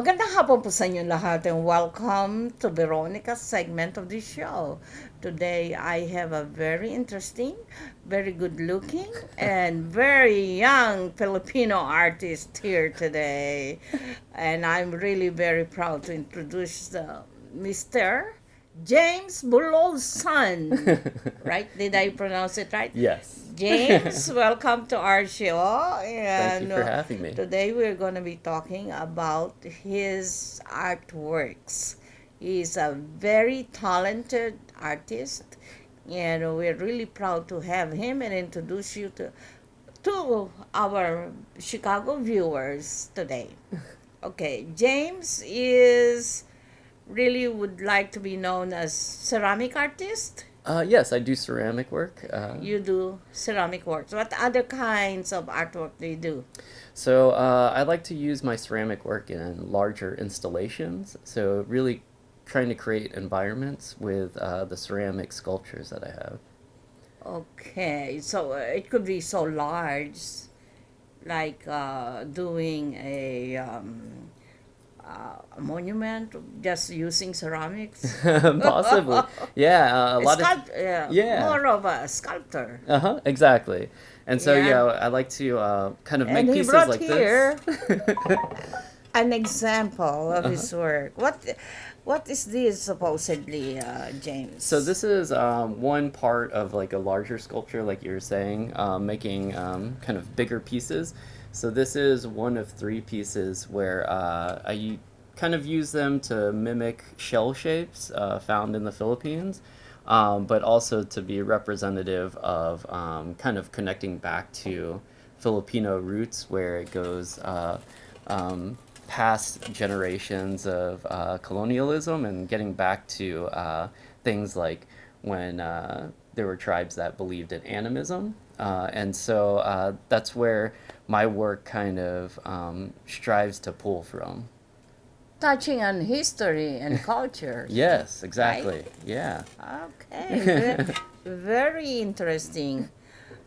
Magandang hapon po sa inyo lahat and welcome to Veronica's segment of the show. Today I have a very interesting, very good looking, and very young Filipino artist here today. And I'm really very proud to introduce Mr. James Bulosan. Right? Did I pronounce it right? Yes. James, welcome to our show. Thank you And for having me. today we're going to be talking about his artworks. He's a very talented artist, and we're really proud to have him and introduce you to our Chicago viewers today. Okay, James is really would like to be known as ceramic artist. Yes, I do ceramic work. You do ceramic works. What other kinds of artwork do you do? So I like to use my ceramic work in larger installations. So really trying to create environments with the ceramic sculptures that I have. Okay, so it could be so large, like doing a monument just using ceramics. Possibly. Yeah, a lot of yeah. More of a sculptor. Uh-huh, exactly. And so Yeah. yeah, I like to kind of And make he pieces brought like here this. an example of Uh-huh. his work. What is this supposedly, James? So this is one part of like a larger sculpture, like you were saying, making kind of bigger pieces. So this is one of three pieces where kind of use them to mimic shell shapes found in the Philippines, but also to be representative of kind of connecting back to Filipino roots, where it goes um, past generations of colonialism and getting back to things like when there were tribes that believed in animism. And so that's where my work kind of strives to pull from. Touching on history and culture. Yes, Right? exactly. Yeah. Okay, very interesting.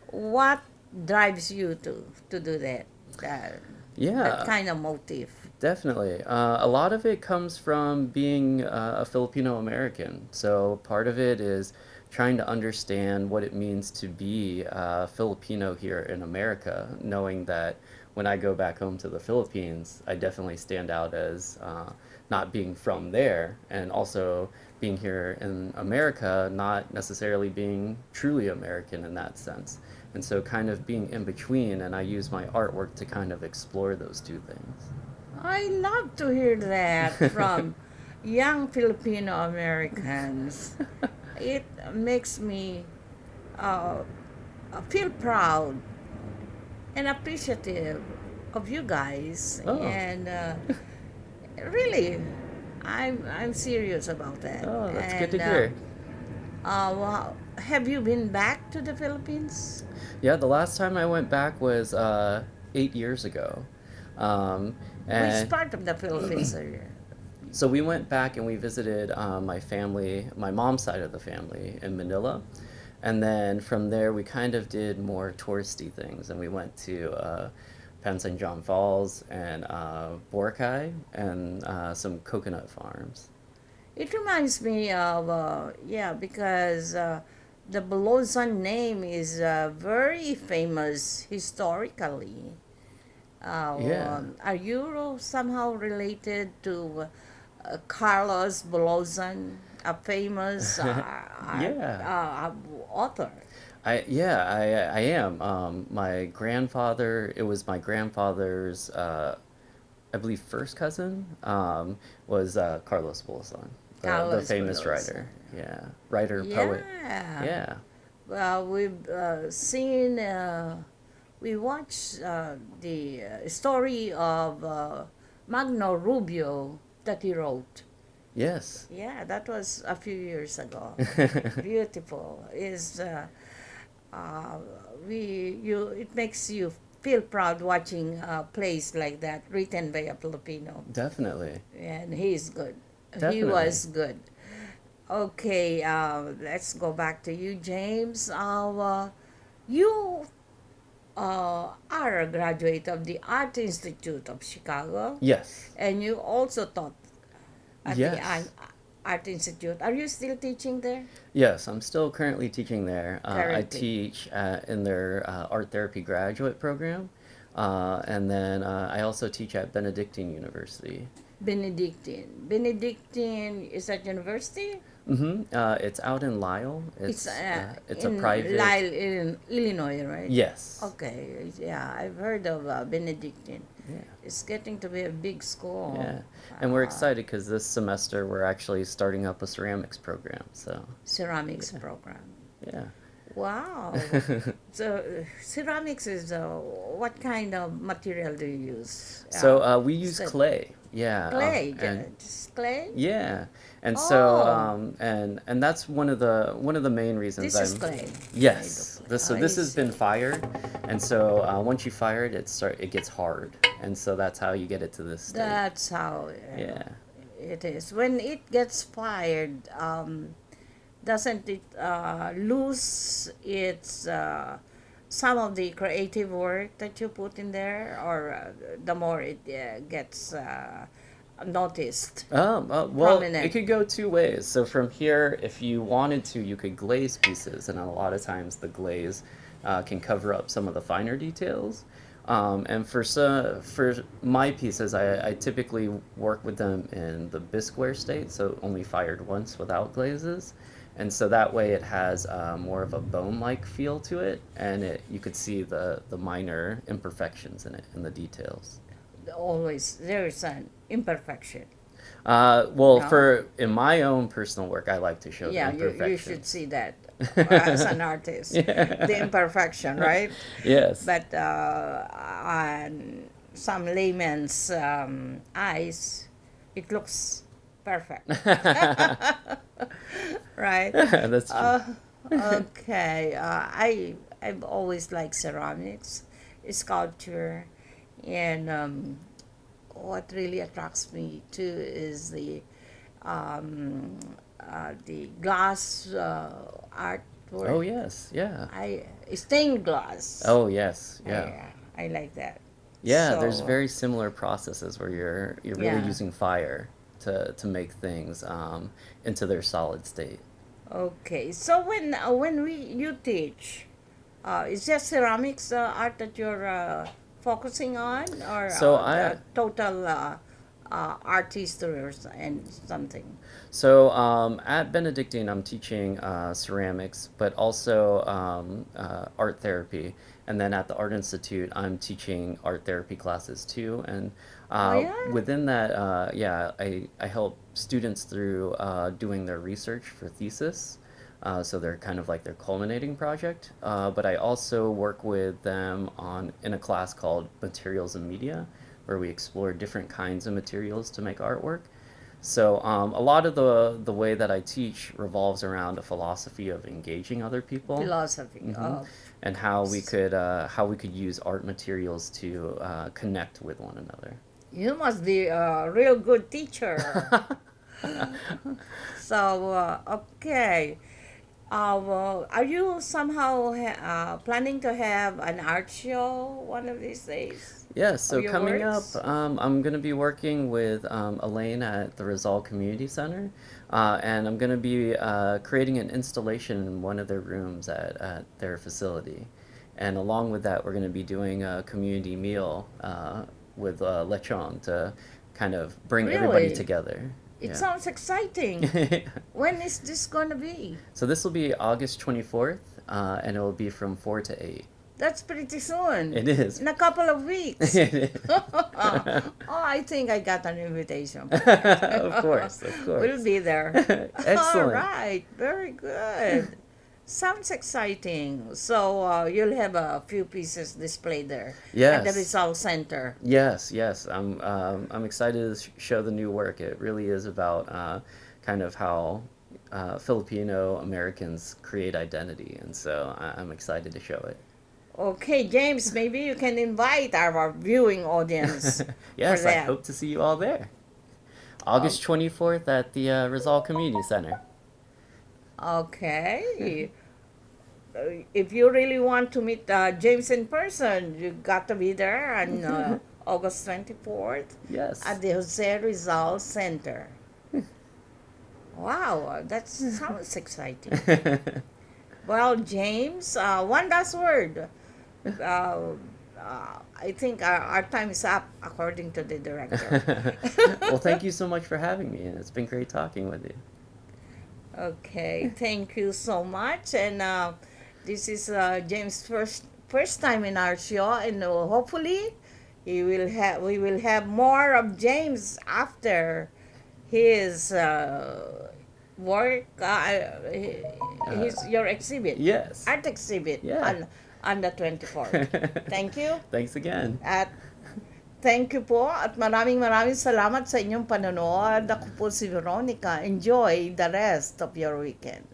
What drives you to do that? That Yeah, kind of motive. definitely. A lot of it comes from being a Filipino American. So part of it is trying to understand what it means to be Filipino here in America, knowing that when I go back home to the Philippines, I definitely stand out as not being from there, and also being here in America, not necessarily being truly American in that sense. And so kind of being in between, and I use my artwork to kind of explore those two things. I love to hear that from young Filipino Americans. It makes me uh, feel proud and appreciative of you guys. Oh, And really, I'm serious about that. oh, that's good to And hear. wow, have you been back to the Philippines? Yeah, the last time I went back was 8 years ago. Um, Which and part of the Philippines are you? so we went back and we visited my family, my mom's side of the family in Manila. And then from there, we kind of did more touristy things. And we went to Pan St. John Falls and Boracay and some coconut farms. It reminds me of yeah, because the Bulosan name is very famous historically. Yeah. Are you somehow related to Carlos Bulosan, a famous Yeah. author? I am. My grandfather, it was my grandfather's, I believe, first cousin, was Carlos Bulosan, the Carlos famous Bulosan. writer. Yeah, writer, poet. Yeah. Yeah. Well, we've seen, we watched the story of Magno Rubio that he wrote. Yes. Yeah, that was a few years ago. Beautiful. Is uh, it makes you feel proud watching a place like that written by a Filipino, Definitely. and he's good. He Definitely. was good. Okay, let's go back to you, James. You are a graduate of the Art Institute of Chicago, Yes. and you also taught at the Yes. Art Institute. Are you still teaching there Yes, I'm still currently teaching there. I currently? teach in their art therapy graduate program, and then I also teach at Benedictine University. Benedictine. Benedictine is at university? It's out in Lyle. It's It's a in private. Lyle, in Illinois, right? Yes. Okay, yeah, I've heard of Benedictine. Yeah. It's getting to be a big school. Yeah. And we're excited because this semester we're actually starting up a ceramics program. So Ceramics program. yeah. Wow. So ceramics is what kind of material do you use? So we use so- clay. Yeah. Clay, And just clay. yeah. And so Oh. and that's one of the main reasons This is I'm. clay. Yes. Made of This so clay. this I has been see. fired, and so once you fire it, it gets hard, and so that's how you get it to this state. That's how Yeah. it is. When it gets fired, doesn't it lose its some of the creative work that you put in there, or the more it gets noticed, Well, prominent? it could go two ways. So from here, if you wanted to, you could glaze pieces, and a lot of times the glaze can cover up some of the finer details. And for my pieces, I typically work with them in the bisqueware state, so only fired once without glazes. And so that way it has more of a bone-like feel to it, and you could see the minor imperfections in it, in the details. Always there is an imperfection. Well, No? in my own personal work, I like to show the Yeah, you should imperfections. see that as an artist, the imperfection, right? Yes. But on some layman's eyes, it looks perfect, right? That's true. Okay, I've always liked ceramics, sculpture, and what really attracts me too is um, the glass artwork. Oh yes, yeah. I stained glass. Oh yes, yeah. I like that. Yeah, there's So very similar processes where you're really yeah. using fire to make things into their solid state. Okay. So when we you teach, is just ceramics art that you're focusing on, or So the total art history and something? So at Benedictine, I'm teaching ceramics, but also art therapy. And then at the Art Institute, I'm teaching art therapy classes too. And Oh yeah. within that, yeah, I help students through doing their research for thesis. So they're kind of like their culminating project. But I also work with them in a class called Materials and Media, where we explore different kinds of materials to make artwork. So a lot of the way that I teach revolves around a philosophy of engaging other people, Philosophy of and how we could use art materials to connect with one another. you must be a real good teacher. So okay. Well, are you somehow planning to have an art show one of these days Yeah, of so your coming up, works? I'm going to be working with Elaine at the Rizal Community Center, and I'm going to be creating an installation in one of their rooms at their facility. And along with that, we're going to be doing a community meal with lechon to kind of bring everybody Really? together. It Yeah. sounds exciting. When is this gonna be? So this will be August 24th, and it will be from 4 to 8. That's pretty soon. It is. In a couple of weeks. It is. Oh, I think I got an invitation for that. Of course, of We'll course. be there. All Excellent. right, very good. Sounds exciting. So you'll have a few pieces displayed there at the Yes. Rizal Center. Yes, yes. I'm excited to show the new work. It really is about kind of how Filipino Americans create identity, and so I'm excited to show it. Okay, James, maybe you can invite our viewing audience for Yes, I that. hope to see you all there. Um, August 24th at the Rizal Community Center. Okay. if you really want to meet James in person, you got to be there on August 24th Yes. at the Jose Rizal Center. Wow, that sounds exciting. Well, James, one last word. I think our time is up, according to the director. Well, thank you so much for having me, and it's been great talking with you. Okay, thank you so much. And this is James' first time in our show, and hopefully, we will have more of James after his work, your exhibit, Yes. art exhibit Yeah. on the 24th. Thank you. Thanks again. At thank you po at maraming salamat sa inyong panonood. Ako po si Veronica. Enjoy the rest of your weekend.